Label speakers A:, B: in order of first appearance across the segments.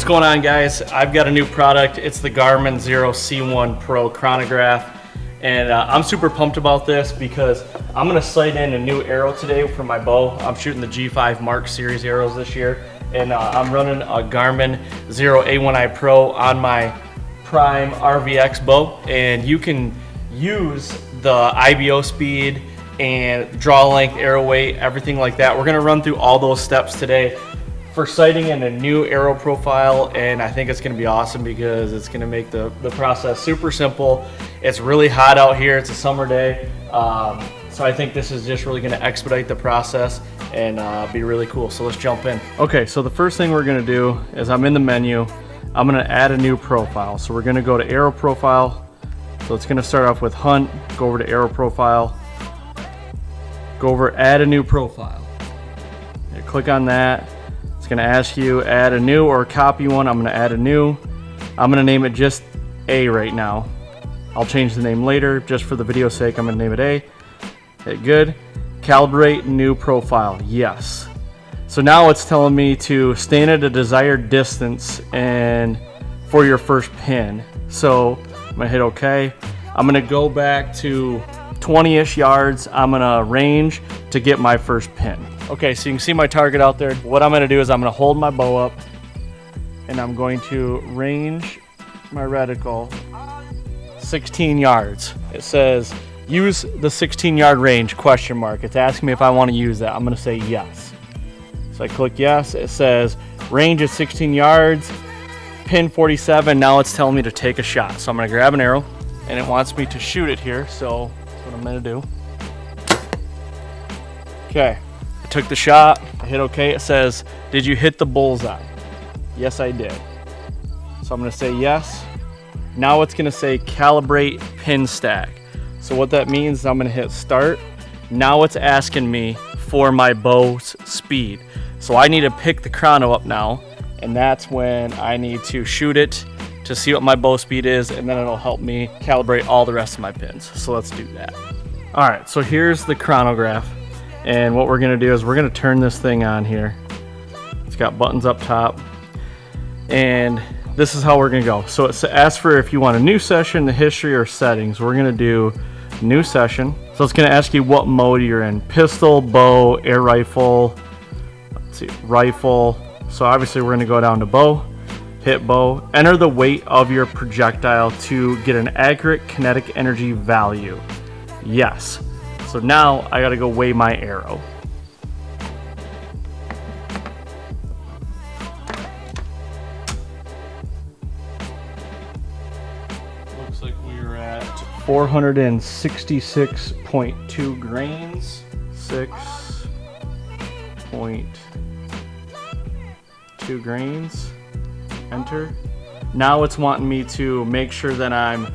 A: What's going on, guys? I've got a new product. It's the Garmin Xero C1 Pro Chronograph, and I'm super pumped about this because I'm gonna sight in a new arrow today for my bow. I'm shooting the G5 Mark series arrows this year, and I'm running a Garmin Xero A1i Pro on my Prime RVX bow, and you can use the IBO speed and draw length, arrow weight, everything like that. We're gonna run through all those steps today for sighting in a new arrow profile, and I think it's going to be awesome because it's going to make the process super simple. It's really hot out here. It's a summer day, so I think this is just really going to expedite the process and be really cool. So let's jump in. Okay, so the first thing we're going to do is I'm in the menu. I'm going to add a new profile. So we're going to go to arrow profile. So it's going to start off with hunt, go over to arrow profile, go over add a new profile. You click on that. It's going to ask you add a new or copy one. I'm going to add a new. I'm going to name it just A right now. I'll change the name later. Just for the video's sake, I'm going to name it A. Hit good. Calibrate new profile. Yes. So now it's telling me to stand at a desired distance and for your first pin. So I'm going to hit OK. I'm going to go back to 20-ish yards. I'm going to range to get my first pin. Okay, so you can see my target out there. What I'm going to do is I'm going to hold my bow up and I'm going to range my reticle 16 yards. It says use the 16-yard range, question mark. It's asking me if I want to use that. I'm going to say yes. So I click yes. It says range is 16 yards, pin 47. Now it's telling me to take a shot. So I'm going to grab an arrow and it wants me to shoot it here. So that's what I'm going to do. Okay. Took the shot, I hit OK. It says, did you hit the bullseye? Yes, I did. So I'm going to say yes. Now it's going to say calibrate pin stack. So what that means is I'm going to hit start. Now it's asking me for my bow's speed. So I need to pick the chrono up now, and that's when I need to shoot it to see what my bow speed is, and then it'll help me calibrate all the rest of my pins. So let's do that. All right, so here's the chronograph. And what we're going to do is we're going to turn this thing on here. It's got buttons up top. And this is how we're going to go. So it asks for if you want a new session, the history, or settings. We're going to do new session. So it's going to ask you what mode you're in. Pistol, bow, air rifle, let's see, rifle. So obviously we're going to go down to bow, hit bow. Enter the weight of your projectile to get an accurate kinetic energy value. Yes. So now I gotta go weigh my arrow. Looks like we are at 466.2 grains. 6.2 grains. Enter. Now it's wanting me to make sure that I'm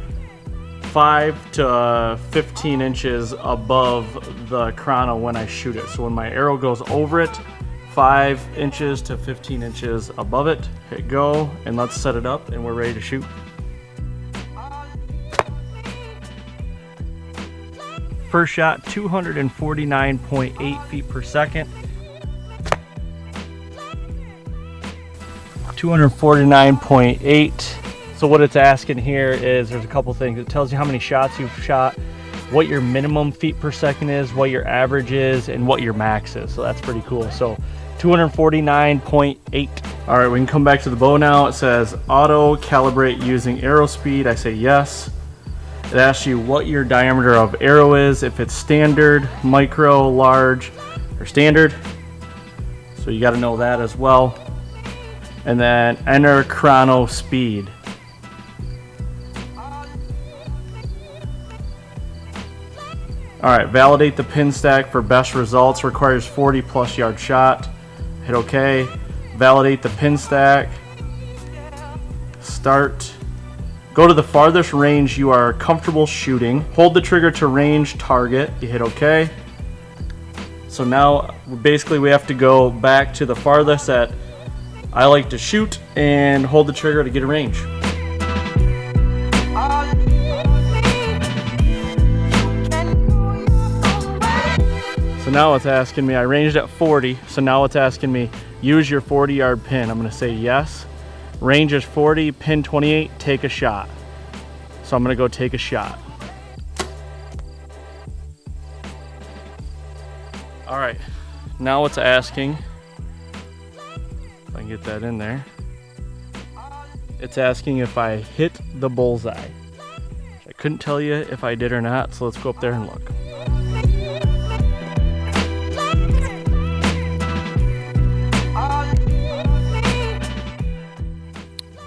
A: 5 to 15 inches above the chrono when I shoot it. So when my arrow goes over it, 5 inches to 15 inches above it, hit go, and let's set it up and we're ready to shoot. First shot, 249.8 feet per second. 249.8. So what it's asking here is there's a couple things. It tells you how many shots you've shot, what your minimum feet per second is, what your average is, and what your max is. So that's pretty cool. So 249.8. All right, we can come back to the bow now. It says auto calibrate using arrow speed. I say yes. It asks you what your diameter of arrow is, if it's standard, micro, large, or standard. So you got to know that as well. And then enter chrono speed. All right, validate the pin stack for best results. Requires 40+ yard shot. Hit OK. Validate the pin stack. Start. Go to the farthest range you are comfortable shooting. Hold the trigger to range target. You hit OK. So now basically we have to go back to the farthest that I like to shoot and hold the trigger to get a range. So now it's asking me, I ranged at 40, so now it's asking me, use your 40-yard pin. I'm going to say yes. Range is 40, pin 28, take a shot. So I'm gonna go take a shot. All right, now it's asking, if I can get that in there. It's asking if I hit the bullseye. I couldn't tell you if I did or not, so let's go up there and look.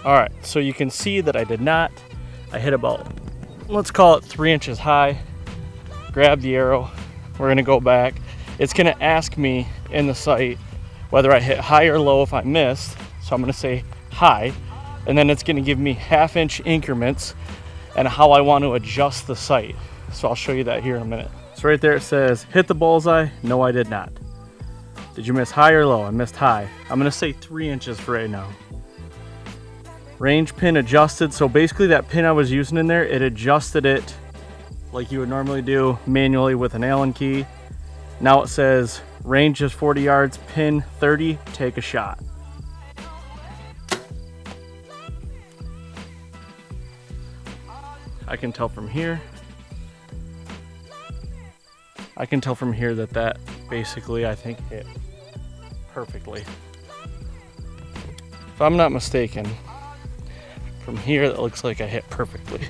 A: All right, so you can see that I did not. I hit about, let's call it 3 inches high. Grab the arrow. We're gonna go back. It's gonna ask me in the sight whether I hit high or low if I missed. So I'm gonna say high, and then it's gonna give me 1/2 inch increments and how I want to adjust the sight. So I'll show you that here in a minute. So right there it says, hit the bullseye. No, I did not. Did you miss high or low? I missed high. I'm gonna say 3 inches for right now. Range pin adjusted. So basically that pin I was using in there, it adjusted it like you would normally do manually with an Allen key. Now it says range is 40 yards, pin 30, take a shot. I can tell from here. I can tell from here that basically I think hit perfectly. If I'm not mistaken, from here it looks like I hit perfectly.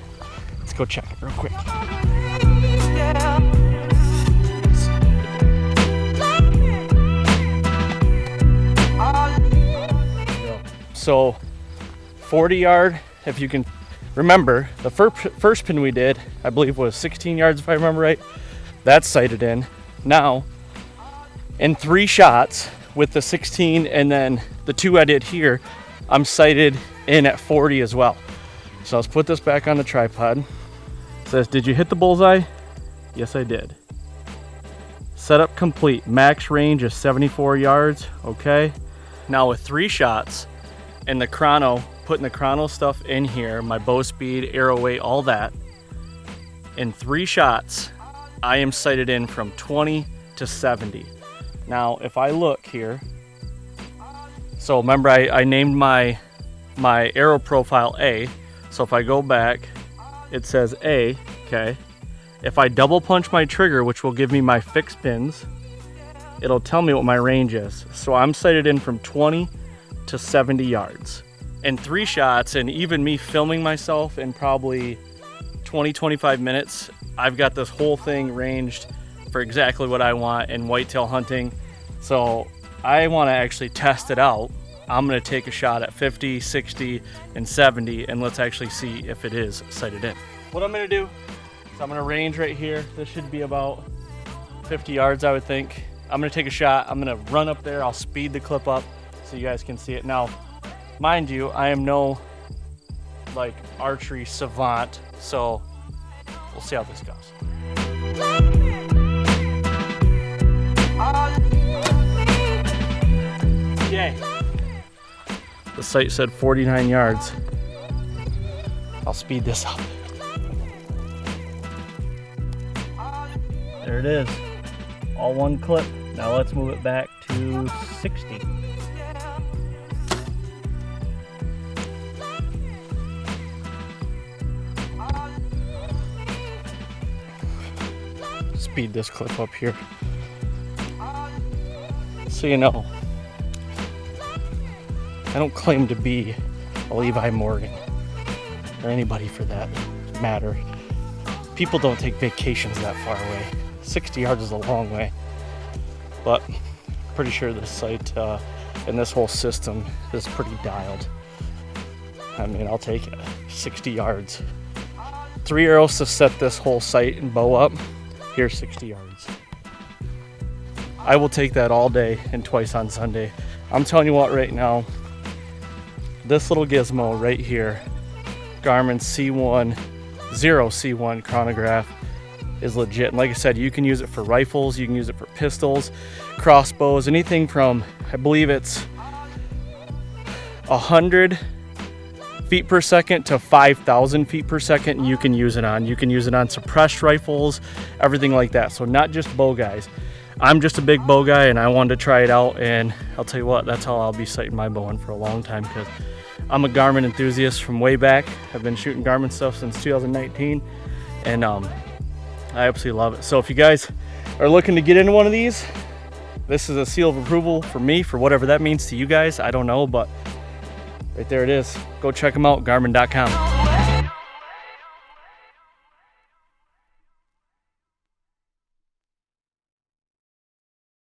A: Let's go check it real quick. So 40 yard, if you can remember, the first pin we did, I believe was 16 yards if I remember right. That's sighted in. Now, in 3 shots with the 16 and then the 2 I did here, I'm sighted in at 40 as well. So let's put this back on the tripod. It says, did you hit the bullseye? Yes, I did. Setup complete. Max range is 74 yards. Okay. Now with 3 shots and the chrono, putting the chrono stuff in here, my bow speed, arrow weight, all that, in 3 shots, I am sighted in from 20 to 70. Now, if I look here, so remember I named my arrow profile A. So if I go back, it says A, okay. If I double punch my trigger, which will give me my fixed pins, it'll tell me what my range is. So I'm sighted in from 20 to 70 yards. In 3 shots, and even me filming myself in probably 20-25 minutes, I've got this whole thing ranged for exactly what I want in whitetail hunting. So I want to actually test it out. I'm going to take a shot at 50, 60, and 70, and let's actually see if it is sighted in. What I'm going to do is I'm going to range right here. This should be about 50 yards, I would think. I'm going to take a shot. I'm going to run up there. I'll speed the clip up so you guys can see it. Now, mind you, I am no like archery savant, so we'll see how this goes. Yay. The sight said 49 yards. I'll speed this up. There it is. All one clip. Now let's move it back to 60. Speed this clip up here. So you know, I don't claim to be a Levi Morgan or anybody for that matter. People don't take vacations that far away. 60 yards is a long way, but pretty sure this sight and this whole system is pretty dialed. I mean, I'll take it. 60 yards. 3 arrows to set this whole sight and bow up. Here's 60 yards. I will take that all day and twice on Sunday. I'm telling you what right now, this little gizmo right here, Garmin C1, Xero C1 Chronograph, is legit. And like I said, you can use it for rifles, you can use it for pistols, crossbows, anything from, I believe it's 100 feet per second to 5,000 feet per second you can use it on. You can use it on suppressed rifles, everything like that. So not just bow guys. I'm just a big bow guy and I wanted to try it out, and I'll tell you what, that's how I'll be sighting my bow in for a long time, because I'm a Garmin enthusiast from way back. I've been shooting Garmin stuff since 2019, and I absolutely love it. So if you guys are looking to get into one of these, this is a seal of approval for me, for whatever that means to you guys. I don't know, but right there it is. Go check them out, garmin.com.